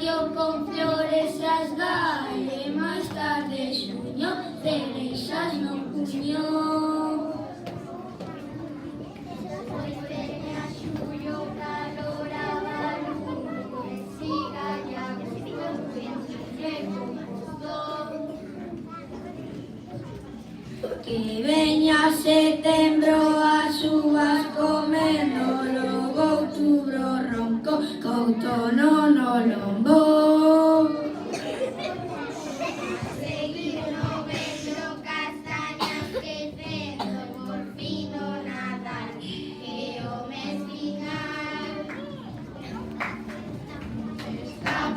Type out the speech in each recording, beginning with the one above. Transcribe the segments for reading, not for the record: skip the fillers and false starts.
maio con flores rasgale, máis tarde xuño, cereixas no cuño. Pois veña xullo, calor a barullo, e siga ya gusto, ventiñego gusto. Que veña setembro as uvas comendo, logo outubro ronco, co outono no lombo. Seguir novembro, castañas quecendo, por fin o Nadal, que o mes final.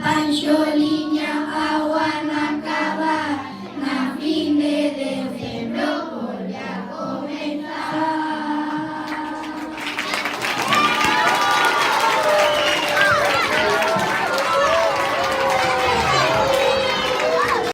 Panxoliña